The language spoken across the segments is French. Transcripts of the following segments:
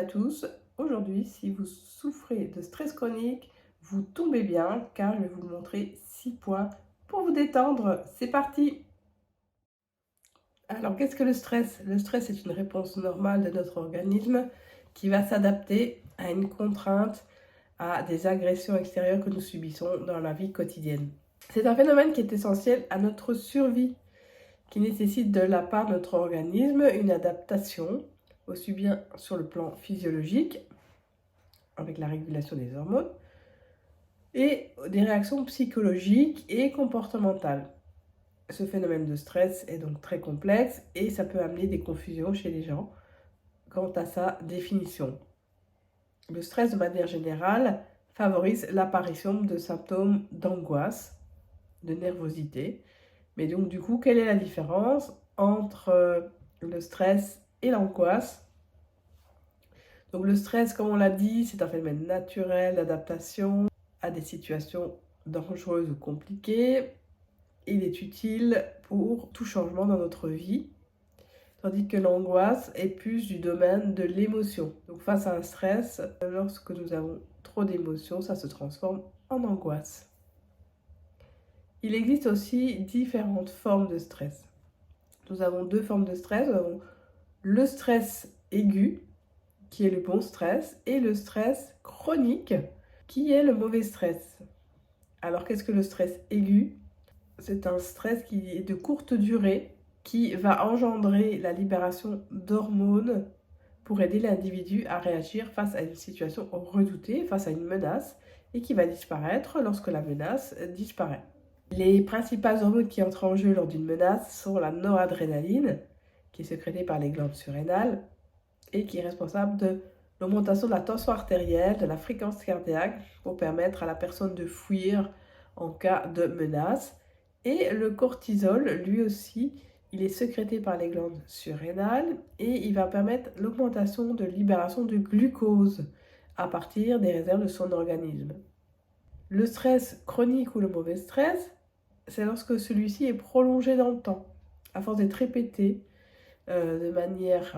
à tous. Aujourd'hui, si vous souffrez de stress chronique, vous tombez bien car je vais vous montrer 6 points pour vous détendre. C'est parti! Alors, qu'est-ce que le stress? Le stress est une réponse normale de notre organisme qui va s'adapter à une contrainte, à des agressions extérieures que nous subissons dans la vie quotidienne. C'est un phénomène qui est essentiel à notre survie, qui nécessite de la part de notre organisme une adaptation, aussi bien sur le plan physiologique, avec la régulation des hormones, et des réactions psychologiques et comportementales. Ce phénomène de stress est donc très complexe et ça peut amener des confusions chez les gens quant à sa définition. Le stress, de manière générale, favorise l'apparition de symptômes d'angoisse, de nervosité. Mais donc, du coup, quelle est la différence entre le stress et l'angoisse? Donc, le stress, comme on l'a dit, c'est un phénomène naturel d'adaptation à des situations dangereuses ou compliquées. Il est utile pour tout changement dans notre vie, tandis que l'angoisse est plus du domaine de l'émotion. Donc face à un stress, lorsque nous avons trop d'émotions, ça se transforme en angoisse. Il existe aussi différentes formes de stress. Nous avons 2 formes de stress. Nous avons le stress aigu, qui est le bon stress, et le stress chronique, qui est le mauvais stress. Alors qu'est-ce que le stress aigu? C'est un stress qui est de courte durée, qui va engendrer la libération d'hormones pour aider l'individu à réagir face à une situation redoutée, face à une menace, et qui va disparaître lorsque la menace disparaît. Les principales hormones qui entrent en jeu lors d'une menace sont la noradrénaline, qui est sécrétée par les glandes surrénales, et qui est responsable de l'augmentation de la tension artérielle, de la fréquence cardiaque, pour permettre à la personne de fuir en cas de menace. Et le cortisol, lui aussi, il est sécrété par les glandes surrénales et il va permettre l'augmentation de libération de glucose à partir des réserves de son organisme. Le stress chronique ou le mauvais stress, c'est lorsque celui-ci est prolongé dans le temps, à force d'être répété de manière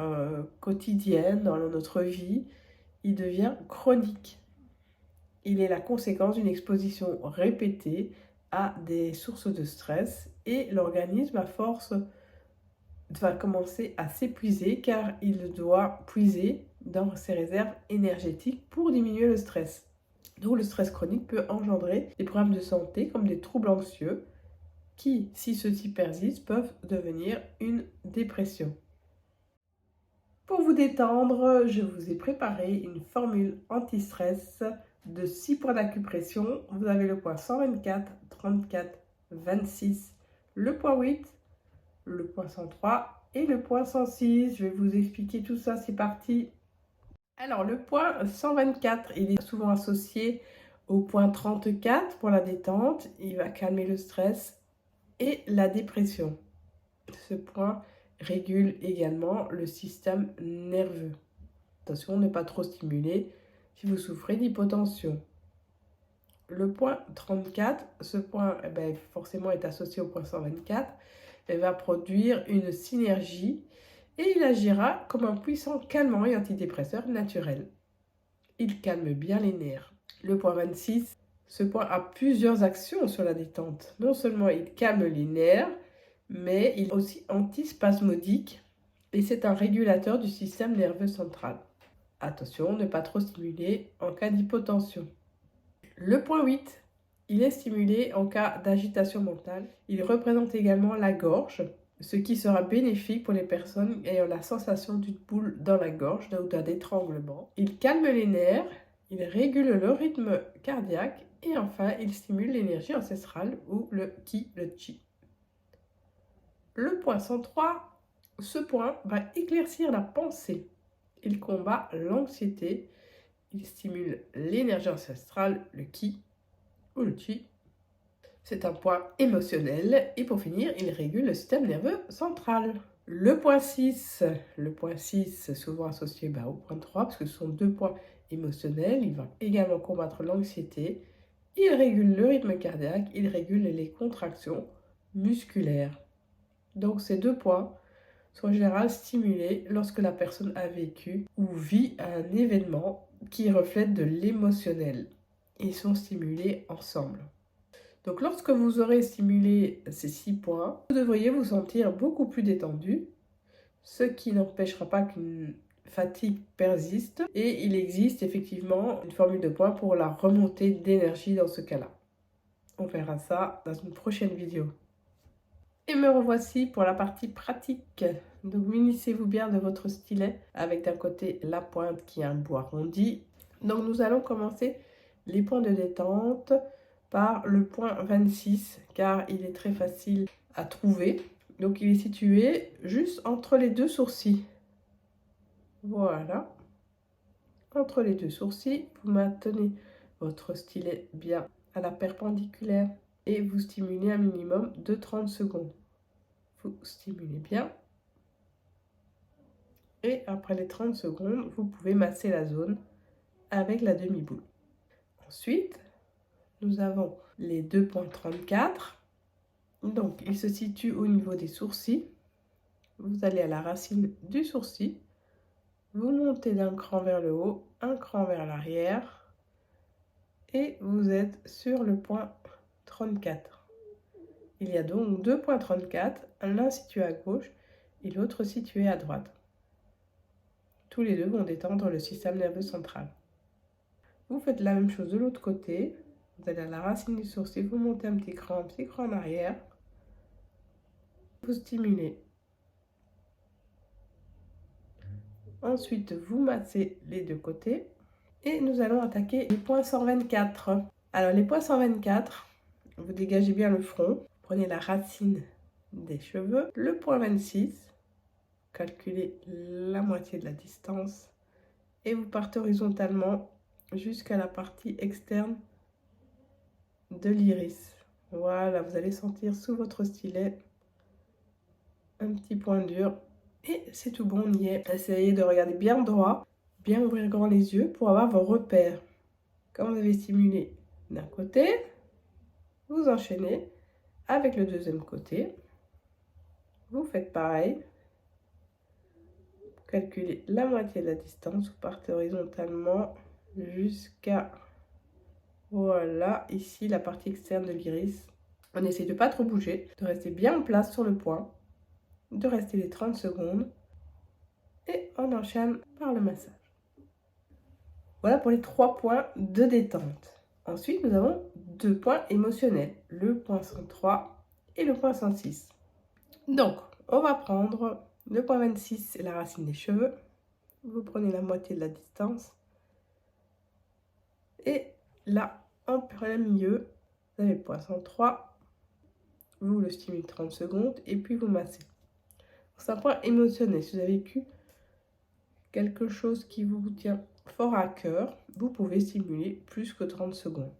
quotidienne dans notre vie, il devient chronique. Il est la conséquence d'une exposition répétée à des sources de stress et l'organisme, à force, va commencer à s'épuiser car il doit puiser dans ses réserves énergétiques pour diminuer le stress. Donc le stress chronique peut engendrer des problèmes de santé comme des troubles anxieux qui, si ceux-ci persistent, peuvent devenir une dépression. Pour vous détendre, je vous ai préparé une formule anti-stress de 6 points d'acupression. Vous avez le point 124, 34, 26, le point 8, le point 103 et le point 106. Je vais vous expliquer tout ça, c'est parti. Alors le point 124, il est souvent associé au point 34 pour la détente. Il va calmer le stress et la dépression. Ce point régule également le système nerveux. Attention, ne pas trop stimuler si vous souffrez d'hypotension. Le point 34, ce point forcément est associé au point 124, et va produire une synergie et il agira comme un puissant calmant et antidépresseur naturel. Il calme bien les nerfs. Le point 26, ce point a plusieurs actions sur la détente. Non seulement il calme les nerfs, mais il est aussi antispasmodique et c'est un régulateur du système nerveux central. Attention, ne pas trop stimuler en cas d'hypotension. Le point 8, il est stimulé en cas d'agitation mentale. Il représente également la gorge, ce qui sera bénéfique pour les personnes ayant la sensation d'une boule dans la gorge ou d'un étranglement. Il calme les nerfs, il régule le rythme cardiaque et enfin, il stimule l'énergie ancestrale ou le ki, le chi. Le point 103, ce point va éclaircir la pensée. Il combat l'anxiété, il stimule l'énergie ancestrale, le ki ou le chi. C'est un point émotionnel et pour finir, il régule le système nerveux central. Le point 6, souvent associé au point 3, parce que ce sont 2 points émotionnels, il va également combattre l'anxiété, il régule le rythme cardiaque, il régule les contractions musculaires. Donc ces 2 points sont en général stimulés lorsque la personne a vécu ou vit un événement qui reflète de l'émotionnel. Ils sont stimulés ensemble. Donc lorsque vous aurez stimulé ces 6 points, vous devriez vous sentir beaucoup plus détendu, ce qui n'empêchera pas qu'une fatigue persiste. Et il existe effectivement une formule de points pour la remontée d'énergie dans ce cas-là. On verra ça dans une prochaine vidéo. Et me revoici pour la partie pratique. Donc munissez-vous bien de votre stylet avec d'un côté la pointe qui a un bout arrondi. Donc nous allons commencer les points de détente par le point 26 car il est très facile à trouver. Donc il est situé juste entre les deux sourcils. Voilà. Entre les deux sourcils, vous maintenez votre stylet bien à la perpendiculaire et vous stimulez un minimum de 30 secondes. Vous stimulez bien. Et après les 30 secondes, vous pouvez masser la zone avec la demi-boule. Ensuite, nous avons les 2,34. Donc, ils se situent au niveau des sourcils. Vous allez à la racine du sourcil. Vous montez d'un cran vers le haut, un cran vers l'arrière. Et vous êtes sur le point 34. Il y a donc 2,34, l'un situé à gauche et l'autre situé à droite. Tous les deux vont détendre le système nerveux central. Vous faites la même chose de l'autre côté. Vous allez à la racine du sourcil, vous montez un petit cran en arrière. Vous stimulez. Ensuite, vous massez les deux côtés. Et nous allons attaquer les points 124. Alors, les points 124, vous dégagez bien le front. Prenez la racine des cheveux. Le point 26, calculez la moitié de la distance. Et vous partez horizontalement jusqu'à la partie externe de l'iris. Voilà, vous allez sentir sous votre stylet un petit point dur. Et c'est tout bon, on y est. Essayez de regarder bien droit, bien ouvrir grand les yeux pour avoir vos repères. Quand vous avez stimulé d'un côté, vous enchaînez avec le deuxième côté. Vous faites pareil. Calculez la moitié de la distance, vous partez horizontalement jusqu'à, voilà, ici la partie externe de l'iris. On essaie de ne pas trop bouger, de rester bien en place sur le point, de rester les 30 secondes et on enchaîne par le massage. Voilà pour les 3 points de détente. Ensuite, nous avons 2 points émotionnels, le point 103 et le point 106. Donc, on va prendre le point 26, c'est la racine des cheveux. Vous prenez la moitié de la distance. Et là, en plein milieu, vous avez le point 103. Vous le stimulez 30 secondes et puis vous massez. C'est un point émotionnel. Si vous avez vécu quelque chose qui vous tient fort à cœur, vous pouvez stimuler plus que 30 secondes.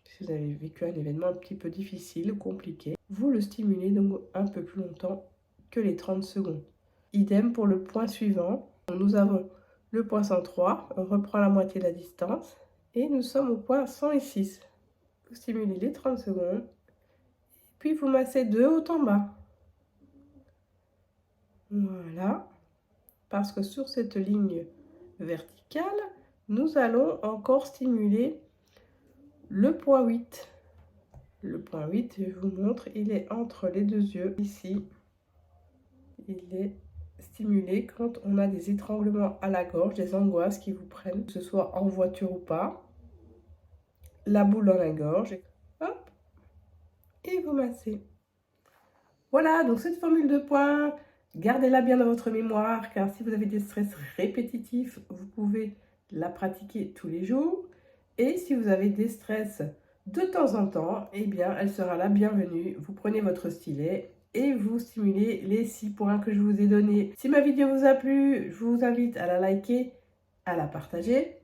Si vous avez vécu un événement un petit peu difficile, compliqué, vous le stimulez donc un peu plus longtemps que les 30 secondes. Idem pour le point suivant. Nous avons le point 103, on reprend la moitié de la distance et nous sommes au point 106. Vous stimulez les 30 secondes, puis vous massez de haut en bas. Voilà, parce que sur cette ligne verticale, nous allons encore stimuler le point 8. Le point 8, je vous montre, il est entre les deux yeux, ici. Il est stimulé quand on a des étranglements à la gorge, des angoisses qui vous prennent, que ce soit en voiture ou pas. La boule dans la gorge, hop, et vous massez. Voilà, donc cette formule de points, gardez-la bien dans votre mémoire, car si vous avez des stress répétitifs, vous pouvez la pratiquer tous les jours. Et si vous avez des stress de temps en temps, eh bien, elle sera la bienvenue. Vous prenez votre stylet et vous stimulez les 6 points que je vous ai donnés. Si ma vidéo vous a plu, je vous invite à la liker, à la partager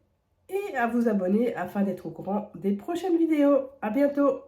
et à vous abonner afin d'être au courant des prochaines vidéos. À bientôt!